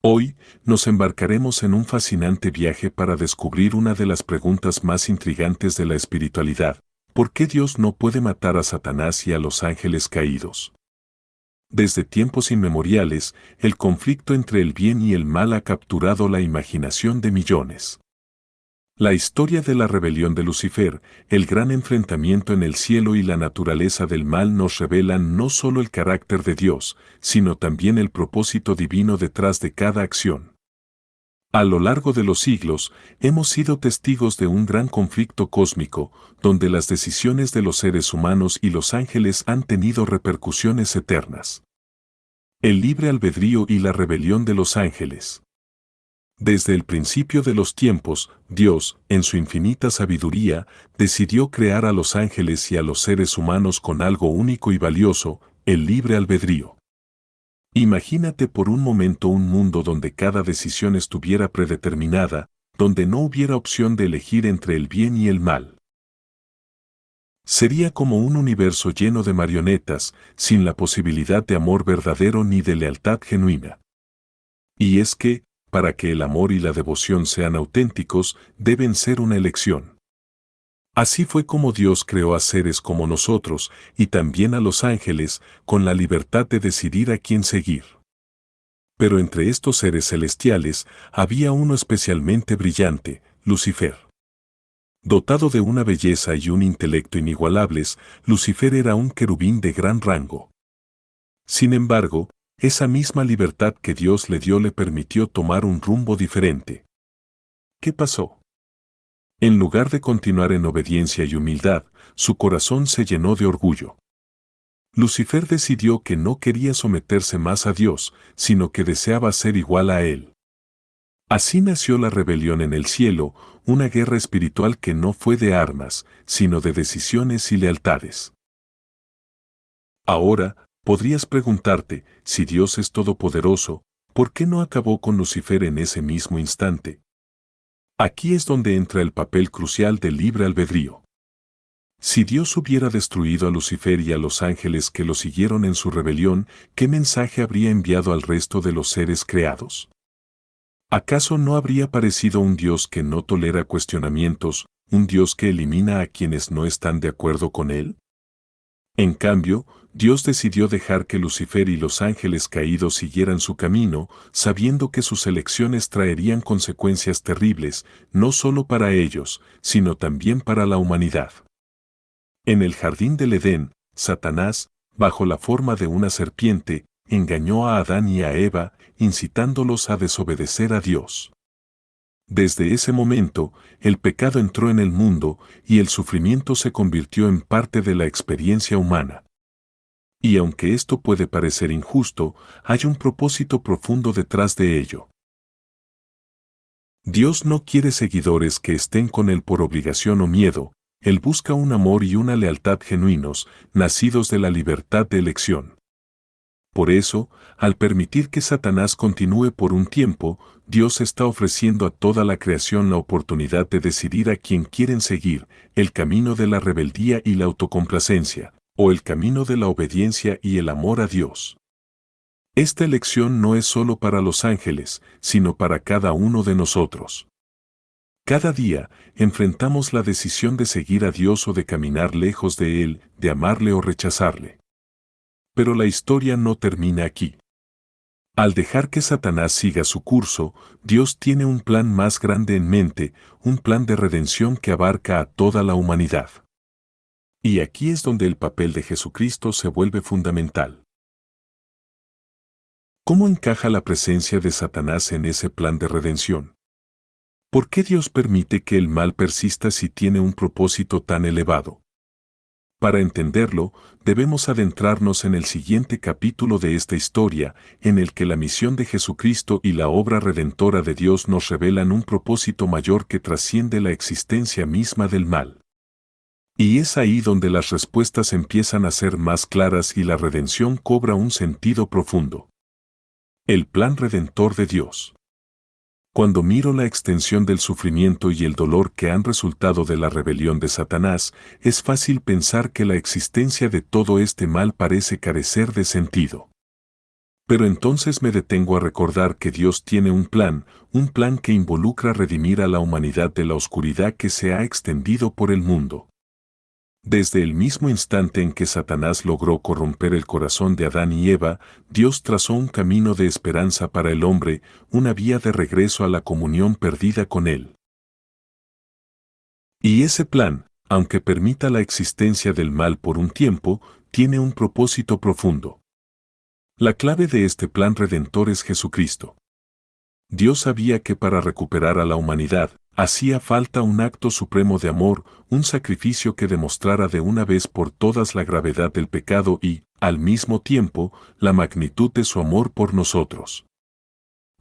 Hoy nos embarcaremos en un fascinante viaje para descubrir una de las preguntas más intrigantes de la espiritualidad: ¿por qué Dios no puede matar a Satanás y a los ángeles caídos? Desde tiempos inmemoriales, el conflicto entre el bien y el mal ha capturado la imaginación de millones. La historia de la rebelión de Lucifer, el gran enfrentamiento en el cielo y la naturaleza del mal nos revelan no solo el carácter de Dios, sino también el propósito divino detrás de cada acción. A lo largo de los siglos, hemos sido testigos de un gran conflicto cósmico, donde las decisiones de los seres humanos y los ángeles han tenido repercusiones eternas. El libre albedrío y la rebelión de los ángeles. Desde el principio de los tiempos, Dios, en su infinita sabiduría, decidió crear a los ángeles y a los seres humanos con algo único y valioso: el libre albedrío. Imagínate por un momento un mundo donde cada decisión estuviera predeterminada, donde no hubiera opción de elegir entre el bien y el mal. Sería como un universo lleno de marionetas, sin la posibilidad de amor verdadero ni de lealtad genuina. Y es que, para que el amor y la devoción sean auténticos, deben ser una elección. Así fue como Dios creó a seres como nosotros, y también a los ángeles, con la libertad de decidir a quién seguir. Pero entre estos seres celestiales, había uno especialmente brillante: Lucifer. Dotado de una belleza y un intelecto inigualables, Lucifer era un querubín de gran rango. Sin embargo, esa misma libertad que Dios le dio le permitió tomar un rumbo diferente. ¿Qué pasó? En lugar de continuar en obediencia y humildad, su corazón se llenó de orgullo. Lucifer decidió que no quería someterse más a Dios, sino que deseaba ser igual a Él. Así nació la rebelión en el cielo, una guerra espiritual que no fue de armas, sino de decisiones y lealtades. Ahora, podrías preguntarte: si Dios es todopoderoso, ¿por qué no acabó con Lucifer en ese mismo instante? Aquí es donde entra el papel crucial del libre albedrío. Si Dios hubiera destruido a Lucifer y a los ángeles que lo siguieron en su rebelión, ¿qué mensaje habría enviado al resto de los seres creados? ¿Acaso no habría parecido un Dios que no tolera cuestionamientos, un Dios que elimina a quienes no están de acuerdo con Él? En cambio, Dios decidió dejar que Lucifer y los ángeles caídos siguieran su camino, sabiendo que sus elecciones traerían consecuencias terribles, no solo para ellos, sino también para la humanidad. En el jardín del Edén, Satanás, bajo la forma de una serpiente, engañó a Adán y a Eva, incitándolos a desobedecer a Dios. Desde ese momento, el pecado entró en el mundo y el sufrimiento se convirtió en parte de la experiencia humana. Y aunque esto puede parecer injusto, hay un propósito profundo detrás de ello. Dios no quiere seguidores que estén con Él por obligación o miedo. Él busca un amor y una lealtad genuinos, nacidos de la libertad de elección. Por eso, al permitir que Satanás continúe por un tiempo, Dios está ofreciendo a toda la creación la oportunidad de decidir a quién quieren seguir: el camino de la rebeldía y la autocomplacencia, o el camino de la obediencia y el amor a Dios. Esta elección no es solo para los ángeles, sino para cada uno de nosotros. Cada día, enfrentamos la decisión de seguir a Dios o de caminar lejos de Él, de amarle o rechazarle. Pero la historia no termina aquí. Al dejar que Satanás siga su curso, Dios tiene un plan más grande en mente, un plan de redención que abarca a toda la humanidad. Y aquí es donde el papel de Jesucristo se vuelve fundamental. ¿Cómo encaja la presencia de Satanás en ese plan de redención? ¿Por qué Dios permite que el mal persista si tiene un propósito tan elevado? Para entenderlo, debemos adentrarnos en el siguiente capítulo de esta historia, en el que la misión de Jesucristo y la obra redentora de Dios nos revelan un propósito mayor que trasciende la existencia misma del mal. Y es ahí donde las respuestas empiezan a ser más claras y la redención cobra un sentido profundo. El plan redentor de Dios. Cuando miro la extensión del sufrimiento y el dolor que han resultado de la rebelión de Satanás, es fácil pensar que la existencia de todo este mal parece carecer de sentido. Pero entonces me detengo a recordar que Dios tiene un plan que involucra redimir a la humanidad de la oscuridad que se ha extendido por el mundo. Desde el mismo instante en que Satanás logró corromper el corazón de Adán y Eva, Dios trazó un camino de esperanza para el hombre, una vía de regreso a la comunión perdida con Él. Y ese plan, aunque permita la existencia del mal por un tiempo, tiene un propósito profundo. La clave de este plan redentor es Jesucristo. Dios sabía que para recuperar a la humanidad, hacía falta un acto supremo de amor, un sacrificio que demostrara de una vez por todas la gravedad del pecado y, al mismo tiempo, la magnitud de su amor por nosotros.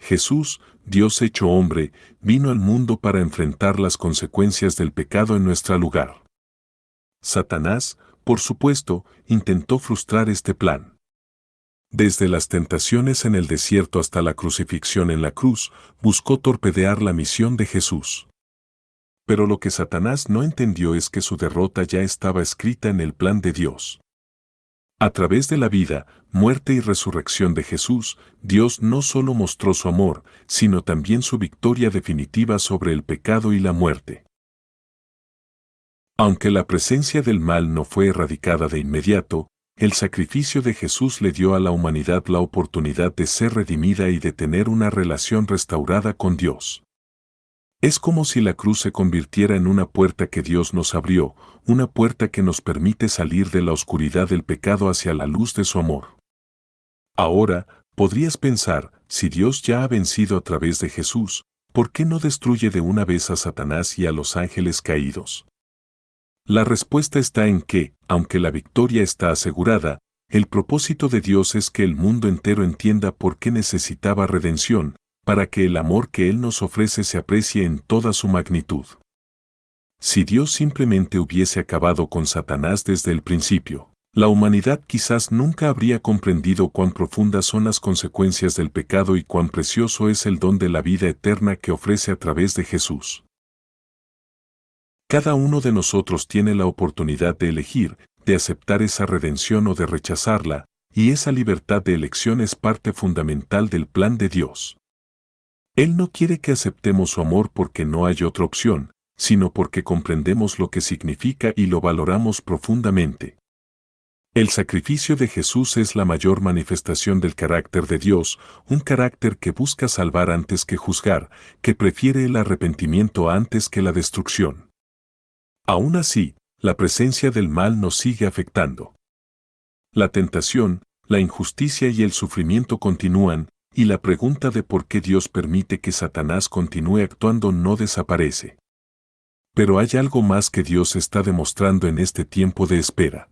Jesús, Dios hecho hombre, vino al mundo para enfrentar las consecuencias del pecado en nuestro lugar. Satanás, por supuesto, intentó frustrar este plan. Desde las tentaciones en el desierto hasta la crucifixión en la cruz, buscó torpedear la misión de Jesús. Pero lo que Satanás no entendió es que su derrota ya estaba escrita en el plan de Dios. A través de la vida, muerte y resurrección de Jesús, Dios no solo mostró su amor, sino también su victoria definitiva sobre el pecado y la muerte. Aunque la presencia del mal no fue erradicada de inmediato, el sacrificio de Jesús le dio a la humanidad la oportunidad de ser redimida y de tener una relación restaurada con Dios. Es como si la cruz se convirtiera en una puerta que Dios nos abrió, una puerta que nos permite salir de la oscuridad del pecado hacia la luz de su amor. Ahora, podrías pensar, si Dios ya ha vencido a través de Jesús, ¿por qué no destruye de una vez a Satanás y a los ángeles caídos? La respuesta está en que, aunque la victoria está asegurada, el propósito de Dios es que el mundo entero entienda por qué necesitaba redención, para que el amor que Él nos ofrece se aprecie en toda su magnitud. Si Dios simplemente hubiese acabado con Satanás desde el principio, la humanidad quizás nunca habría comprendido cuán profundas son las consecuencias del pecado y cuán precioso es el don de la vida eterna que ofrece a través de Jesús. Cada uno de nosotros tiene la oportunidad de elegir, de aceptar esa redención o de rechazarla, y esa libertad de elección es parte fundamental del plan de Dios. Él no quiere que aceptemos su amor porque no hay otra opción, sino porque comprendemos lo que significa y lo valoramos profundamente. El sacrificio de Jesús es la mayor manifestación del carácter de Dios, un carácter que busca salvar antes que juzgar, que prefiere el arrepentimiento antes que la destrucción. Aún así, la presencia del mal nos sigue afectando. La tentación, la injusticia y el sufrimiento continúan, y la pregunta de por qué Dios permite que Satanás continúe actuando no desaparece. Pero hay algo más que Dios está demostrando en este tiempo de espera.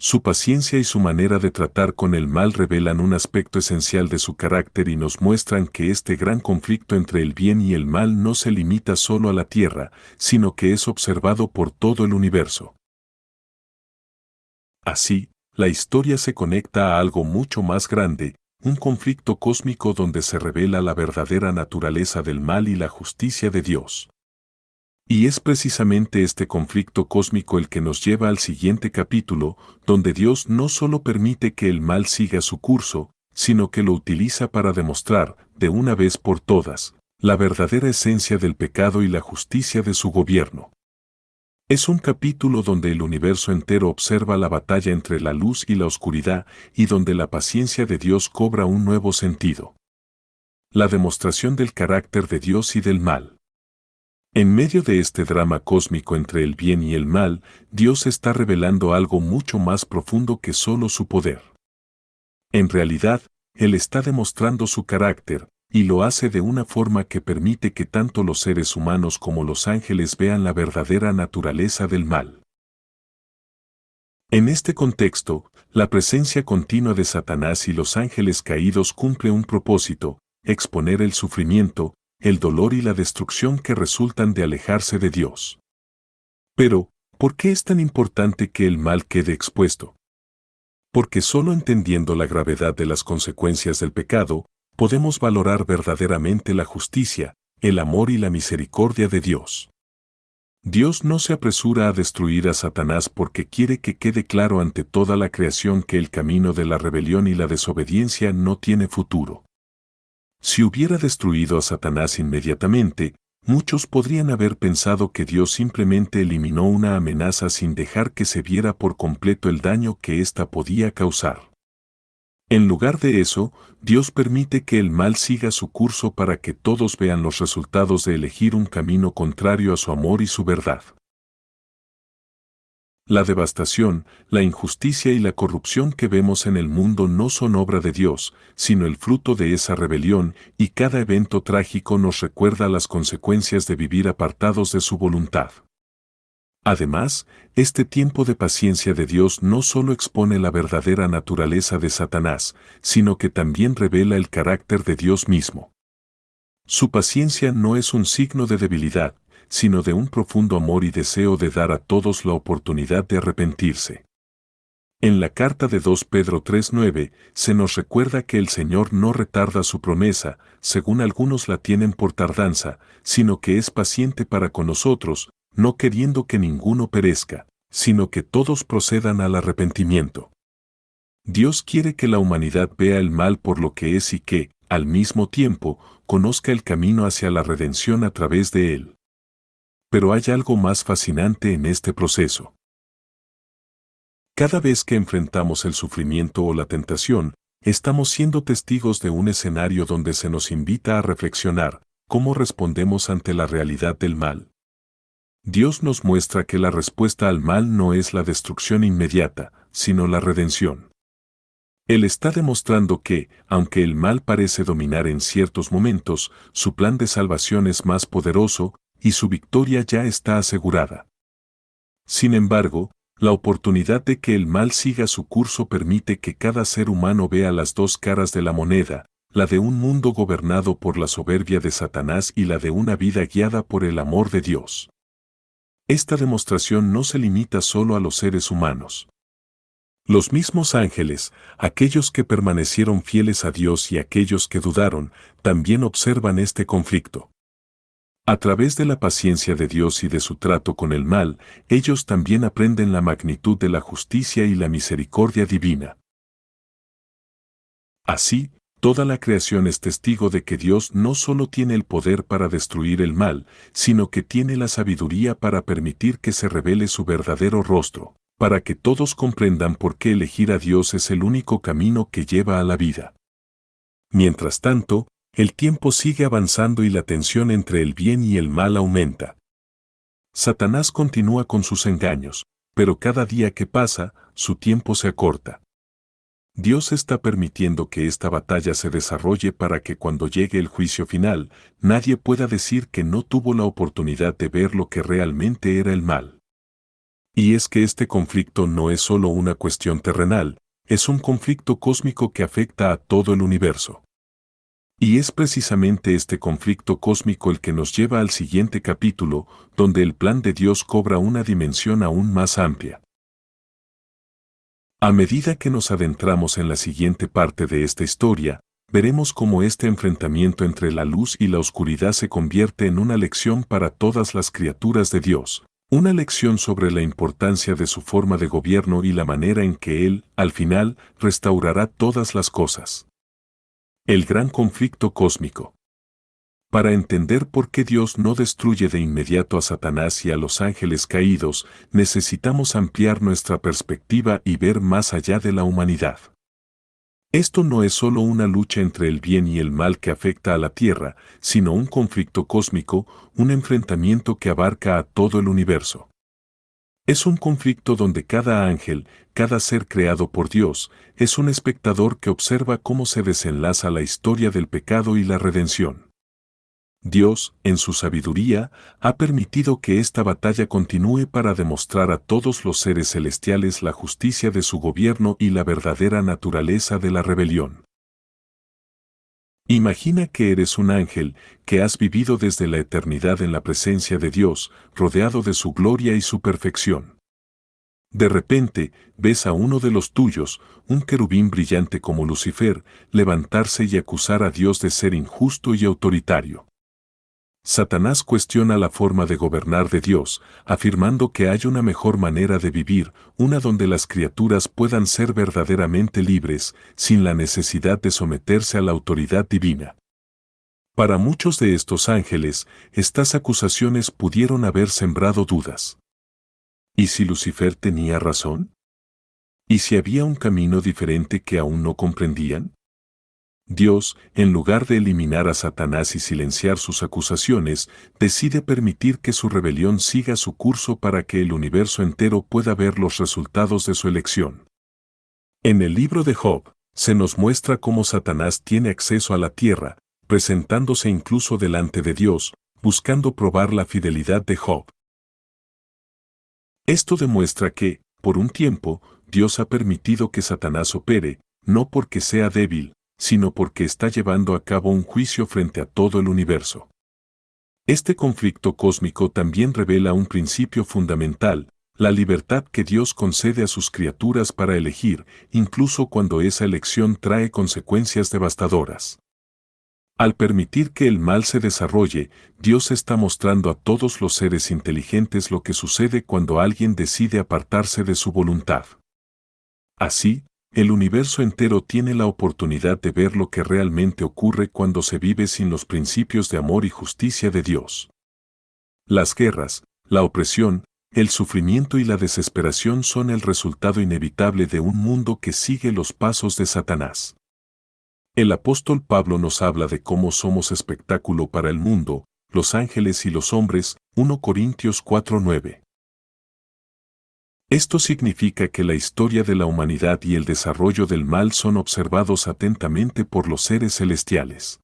Su paciencia y su manera de tratar con el mal revelan un aspecto esencial de su carácter y nos muestran que este gran conflicto entre el bien y el mal no se limita solo a la tierra, sino que es observado por todo el universo. Así, la historia se conecta a algo mucho más grande, un conflicto cósmico donde se revela la verdadera naturaleza del mal y la justicia de Dios. Y es precisamente este conflicto cósmico el que nos lleva al siguiente capítulo, donde Dios no solo permite que el mal siga su curso, sino que lo utiliza para demostrar, de una vez por todas, la verdadera esencia del pecado y la justicia de su gobierno. Es un capítulo donde el universo entero observa la batalla entre la luz y la oscuridad y donde la paciencia de Dios cobra un nuevo sentido. La demostración del carácter de Dios y del mal. En medio de este drama cósmico entre el bien y el mal, Dios está revelando algo mucho más profundo que solo su poder. En realidad, Él está demostrando su carácter, y lo hace de una forma que permite que tanto los seres humanos como los ángeles vean la verdadera naturaleza del mal. En este contexto, la presencia continua de Satanás y los ángeles caídos cumple un propósito: exponer el sufrimiento, el dolor y la destrucción que resultan de alejarse de Dios. Pero, ¿por qué es tan importante que el mal quede expuesto? Porque solo entendiendo la gravedad de las consecuencias del pecado, podemos valorar verdaderamente la justicia, el amor y la misericordia de Dios. Dios no se apresura a destruir a Satanás porque quiere que quede claro ante toda la creación que el camino de la rebelión y la desobediencia no tiene futuro. Si hubiera destruido a Satanás inmediatamente, muchos podrían haber pensado que Dios simplemente eliminó una amenaza sin dejar que se viera por completo el daño que ésta podía causar. En lugar de eso, Dios permite que el mal siga su curso para que todos vean los resultados de elegir un camino contrario a su amor y su verdad. La devastación, la injusticia y la corrupción que vemos en el mundo no son obra de Dios, sino el fruto de esa rebelión, y cada evento trágico nos recuerda las consecuencias de vivir apartados de su voluntad. Además, este tiempo de paciencia de Dios no solo expone la verdadera naturaleza de Satanás, sino que también revela el carácter de Dios mismo. Su paciencia no es un signo de debilidad, sino de un profundo amor y deseo de dar a todos la oportunidad de arrepentirse. En la carta de 2 Pedro 3:9 se nos recuerda que el Señor no retarda su promesa, según algunos la tienen por tardanza, sino que es paciente para con nosotros, no queriendo que ninguno perezca, sino que todos procedan al arrepentimiento. Dios quiere que la humanidad vea el mal por lo que es y que, al mismo tiempo, conozca el camino hacia la redención a través de él. Pero hay algo más fascinante en este proceso. Cada vez que enfrentamos el sufrimiento o la tentación, estamos siendo testigos de un escenario donde se nos invita a reflexionar cómo respondemos ante la realidad del mal. Dios nos muestra que la respuesta al mal no es la destrucción inmediata, sino la redención. Él está demostrando que, aunque el mal parece dominar en ciertos momentos, su plan de salvación es más poderoso y su victoria ya está asegurada. Sin embargo, la oportunidad de que el mal siga su curso permite que cada ser humano vea las dos caras de la moneda, la de un mundo gobernado por la soberbia de Satanás y la de una vida guiada por el amor de Dios. Esta demostración no se limita solo a los seres humanos. Los mismos ángeles, aquellos que permanecieron fieles a Dios y aquellos que dudaron, también observan este conflicto. A través de la paciencia de Dios y de su trato con el mal, ellos también aprenden la magnitud de la justicia y la misericordia divina. Así, toda la creación es testigo de que Dios no solo tiene el poder para destruir el mal, sino que tiene la sabiduría para permitir que se revele su verdadero rostro, para que todos comprendan por qué elegir a Dios es el único camino que lleva a la vida. Mientras tanto, el tiempo sigue avanzando y la tensión entre el bien y el mal aumenta. Satanás continúa con sus engaños, pero cada día que pasa, su tiempo se acorta. Dios está permitiendo que esta batalla se desarrolle para que cuando llegue el juicio final, nadie pueda decir que no tuvo la oportunidad de ver lo que realmente era el mal. Y es que este conflicto no es solo una cuestión terrenal, es un conflicto cósmico que afecta a todo el universo. Y es precisamente este conflicto cósmico el que nos lleva al siguiente capítulo, donde el plan de Dios cobra una dimensión aún más amplia. A medida que nos adentramos en la siguiente parte de esta historia, veremos cómo este enfrentamiento entre la luz y la oscuridad se convierte en una lección para todas las criaturas de Dios, una lección sobre la importancia de su forma de gobierno y la manera en que Él, al final, restaurará todas las cosas. El gran conflicto cósmico. Para entender por qué Dios no destruye de inmediato a Satanás y a los ángeles caídos, necesitamos ampliar nuestra perspectiva y ver más allá de la humanidad. Esto no es solo una lucha entre el bien y el mal que afecta a la Tierra, sino un conflicto cósmico, un enfrentamiento que abarca a todo el universo. Es un conflicto donde cada ángel, cada ser creado por Dios, es un espectador que observa cómo se desenlaza la historia del pecado y la redención. Dios, en su sabiduría, ha permitido que esta batalla continúe para demostrar a todos los seres celestiales la justicia de su gobierno y la verdadera naturaleza de la rebelión. Imagina que eres un ángel, que has vivido desde la eternidad en la presencia de Dios, rodeado de su gloria y su perfección. De repente, ves a uno de los tuyos, un querubín brillante como Lucifer, levantarse y acusar a Dios de ser injusto y autoritario. Satanás cuestiona la forma de gobernar de Dios, afirmando que hay una mejor manera de vivir, una donde las criaturas puedan ser verdaderamente libres, sin la necesidad de someterse a la autoridad divina. Para muchos de estos ángeles, estas acusaciones pudieron haber sembrado dudas. ¿Y si Lucifer tenía razón? ¿Y si había un camino diferente que aún no comprendían? Dios, en lugar de eliminar a Satanás y silenciar sus acusaciones, decide permitir que su rebelión siga su curso para que el universo entero pueda ver los resultados de su elección. En el libro de Job, se nos muestra cómo Satanás tiene acceso a la tierra, presentándose incluso delante de Dios, buscando probar la fidelidad de Job. Esto demuestra que, por un tiempo, Dios ha permitido que Satanás opere, no porque sea débil, sino porque está llevando a cabo un juicio frente a todo el universo. Este conflicto cósmico también revela un principio fundamental, la libertad que Dios concede a sus criaturas para elegir, incluso cuando esa elección trae consecuencias devastadoras. Al permitir que el mal se desarrolle, Dios está mostrando a todos los seres inteligentes lo que sucede cuando alguien decide apartarse de su voluntad. Así, el universo entero tiene la oportunidad de ver lo que realmente ocurre cuando se vive sin los principios de amor y justicia de Dios. Las guerras, la opresión, el sufrimiento y la desesperación son el resultado inevitable de un mundo que sigue los pasos de Satanás. El apóstol Pablo nos habla de cómo somos espectáculo para el mundo, los ángeles y los hombres, 1 Corintios 4:9. Esto significa que la historia de la humanidad y el desarrollo del mal son observados atentamente por los seres celestiales.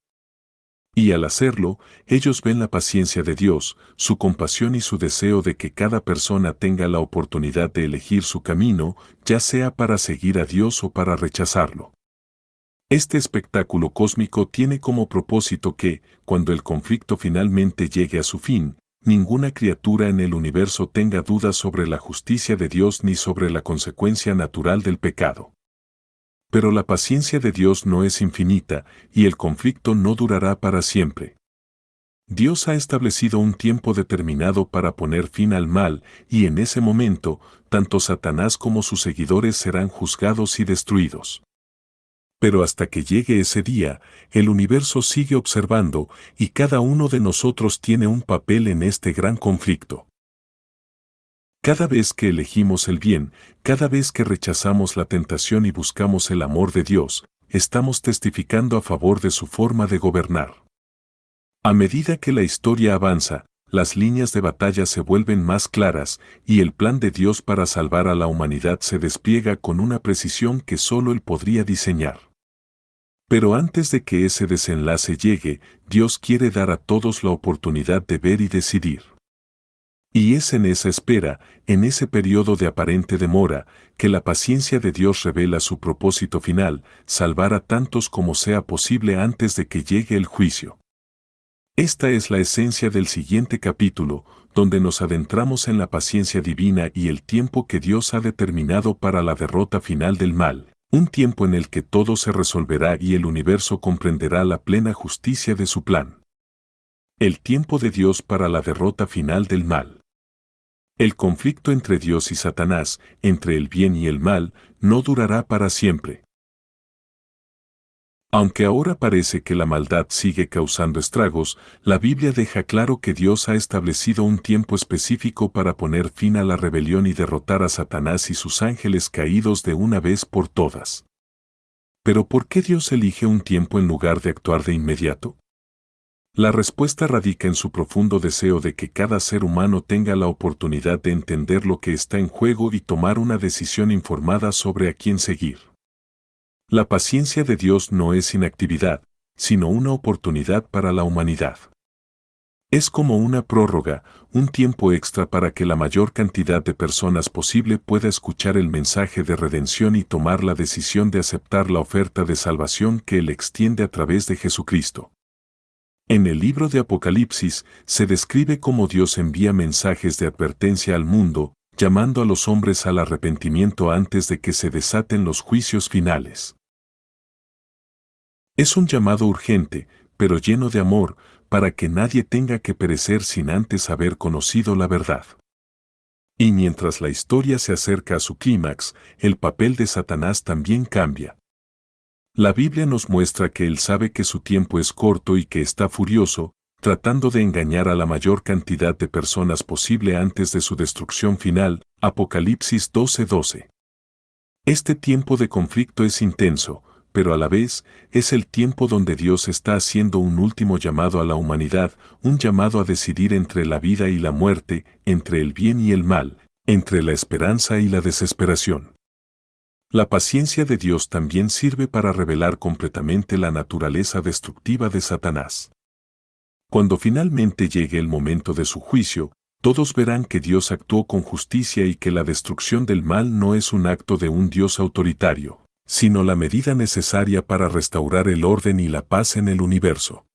Y al hacerlo, ellos ven la paciencia de Dios, su compasión y su deseo de que cada persona tenga la oportunidad de elegir su camino, ya sea para seguir a Dios o para rechazarlo. Este espectáculo cósmico tiene como propósito que, cuando el conflicto finalmente llegue a su fin, ninguna criatura en el universo tenga dudas sobre la justicia de Dios ni sobre la consecuencia natural del pecado. Pero la paciencia de Dios no es infinita, y el conflicto no durará para siempre. Dios ha establecido un tiempo determinado para poner fin al mal, y en ese momento, tanto Satanás como sus seguidores serán juzgados y destruidos. Pero hasta que llegue ese día, el universo sigue observando y cada uno de nosotros tiene un papel en este gran conflicto. Cada vez que elegimos el bien, cada vez que rechazamos la tentación y buscamos el amor de Dios, estamos testificando a favor de su forma de gobernar. A medida que la historia avanza, las líneas de batalla se vuelven más claras y el plan de Dios para salvar a la humanidad se despliega con una precisión que solo Él podría diseñar. Pero antes de que ese desenlace llegue, Dios quiere dar a todos la oportunidad de ver y decidir. Y es en esa espera, en ese periodo de aparente demora, que la paciencia de Dios revela su propósito final, salvar a tantos como sea posible antes de que llegue el juicio. Esta es la esencia del siguiente capítulo, donde nos adentramos en la paciencia divina y el tiempo que Dios ha determinado para la derrota final del mal. Un tiempo en el que todo se resolverá y el universo comprenderá la plena justicia de su plan. El tiempo de Dios para la derrota final del mal. El conflicto entre Dios y Satanás, entre el bien y el mal, no durará para siempre. Aunque ahora parece que la maldad sigue causando estragos, la Biblia deja claro que Dios ha establecido un tiempo específico para poner fin a la rebelión y derrotar a Satanás y sus ángeles caídos de una vez por todas. ¿Pero por qué Dios elige un tiempo en lugar de actuar de inmediato? La respuesta radica en su profundo deseo de que cada ser humano tenga la oportunidad de entender lo que está en juego y tomar una decisión informada sobre a quién seguir. La paciencia de Dios no es inactividad, sino una oportunidad para la humanidad. Es como una prórroga, un tiempo extra para que la mayor cantidad de personas posible pueda escuchar el mensaje de redención y tomar la decisión de aceptar la oferta de salvación que Él extiende a través de Jesucristo. En el libro de Apocalipsis se describe cómo Dios envía mensajes de advertencia al mundo, llamando a los hombres al arrepentimiento antes de que se desaten los juicios finales. Es un llamado urgente, pero lleno de amor, para que nadie tenga que perecer sin antes haber conocido la verdad. Y mientras la historia se acerca a su clímax, el papel de Satanás también cambia. La Biblia nos muestra que él sabe que su tiempo es corto y que está furioso, tratando de engañar a la mayor cantidad de personas posible antes de su destrucción final. Apocalipsis 12:12. Este tiempo de conflicto es intenso, pero a la vez es el tiempo donde Dios está haciendo un último llamado a la humanidad, un llamado a decidir entre la vida y la muerte, entre el bien y el mal, entre la esperanza y la desesperación. La paciencia de Dios también sirve para revelar completamente la naturaleza destructiva de Satanás. Cuando finalmente llegue el momento de su juicio, todos verán que Dios actuó con justicia y que la destrucción del mal no es un acto de un Dios autoritario, sino la medida necesaria para restaurar el orden y la paz en el universo.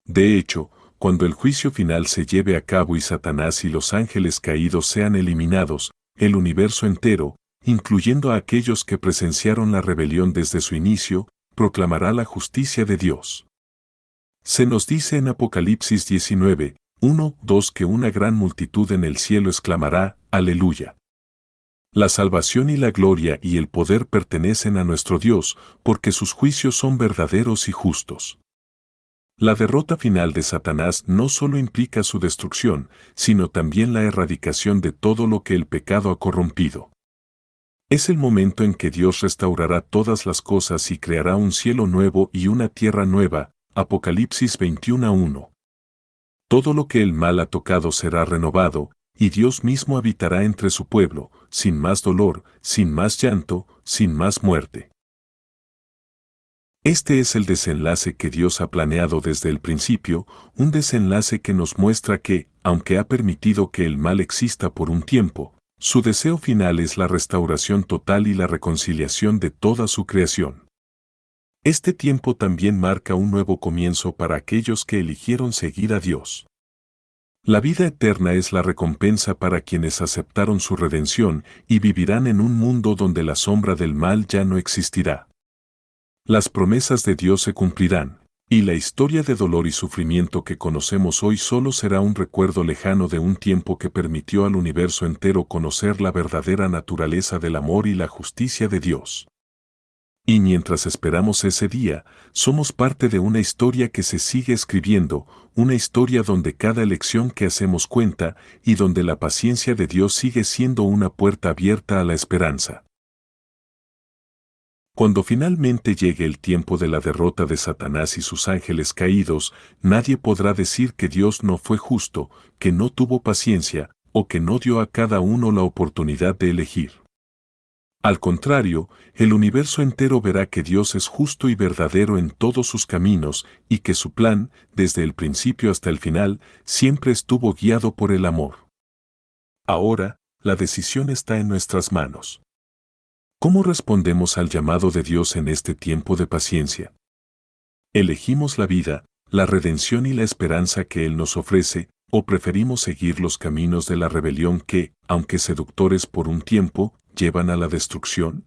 De hecho, cuando el juicio final se lleve a cabo y Satanás y los ángeles caídos sean eliminados, el universo entero, incluyendo a aquellos que presenciaron la rebelión desde su inicio, proclamará la justicia de Dios. Se nos dice en Apocalipsis 19, 1-2 que una gran multitud en el cielo exclamará, Aleluya. La salvación y la gloria y el poder pertenecen a nuestro Dios, porque sus juicios son verdaderos y justos. La derrota final de Satanás no solo implica su destrucción, sino también la erradicación de todo lo que el pecado ha corrompido. Es el momento en que Dios restaurará todas las cosas y creará un cielo nuevo y una tierra nueva. Apocalipsis 21:1. Todo lo que el mal ha tocado será renovado, y Dios mismo habitará entre su pueblo, sin más dolor, sin más llanto, sin más muerte. Este es el desenlace que Dios ha planeado desde el principio, un desenlace que nos muestra que, aunque ha permitido que el mal exista por un tiempo, su deseo final es la restauración total y la reconciliación de toda su creación. Este tiempo también marca un nuevo comienzo para aquellos que eligieron seguir a Dios. La vida eterna es la recompensa para quienes aceptaron su redención y vivirán en un mundo donde la sombra del mal ya no existirá. Las promesas de Dios se cumplirán, y la historia de dolor y sufrimiento que conocemos hoy solo será un recuerdo lejano de un tiempo que permitió al universo entero conocer la verdadera naturaleza del amor y la justicia de Dios. Y mientras esperamos ese día, somos parte de una historia que se sigue escribiendo, una historia donde cada elección que hacemos cuenta y donde la paciencia de Dios sigue siendo una puerta abierta a la esperanza. Cuando finalmente llegue el tiempo de la derrota de Satanás y sus ángeles caídos, nadie podrá decir que Dios no fue justo, que no tuvo paciencia, o que no dio a cada uno la oportunidad de elegir. Al contrario, el universo entero verá que Dios es justo y verdadero en todos sus caminos y que su plan, desde el principio hasta el final, siempre estuvo guiado por el amor. Ahora, la decisión está en nuestras manos. ¿Cómo respondemos al llamado de Dios en este tiempo de paciencia? ¿Elegimos la vida, la redención y la esperanza que Él nos ofrece, o preferimos seguir los caminos de la rebelión que, aunque seductores por un tiempo, llevan a la destrucción?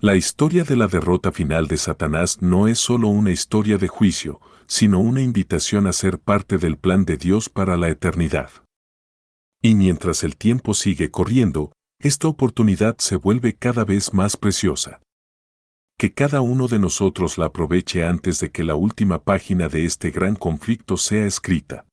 La historia de la derrota final de Satanás no es solo una historia de juicio, sino una invitación a ser parte del plan de Dios para la eternidad. Y mientras el tiempo sigue corriendo, esta oportunidad se vuelve cada vez más preciosa. Que cada uno de nosotros la aproveche antes de que la última página de este gran conflicto sea escrita.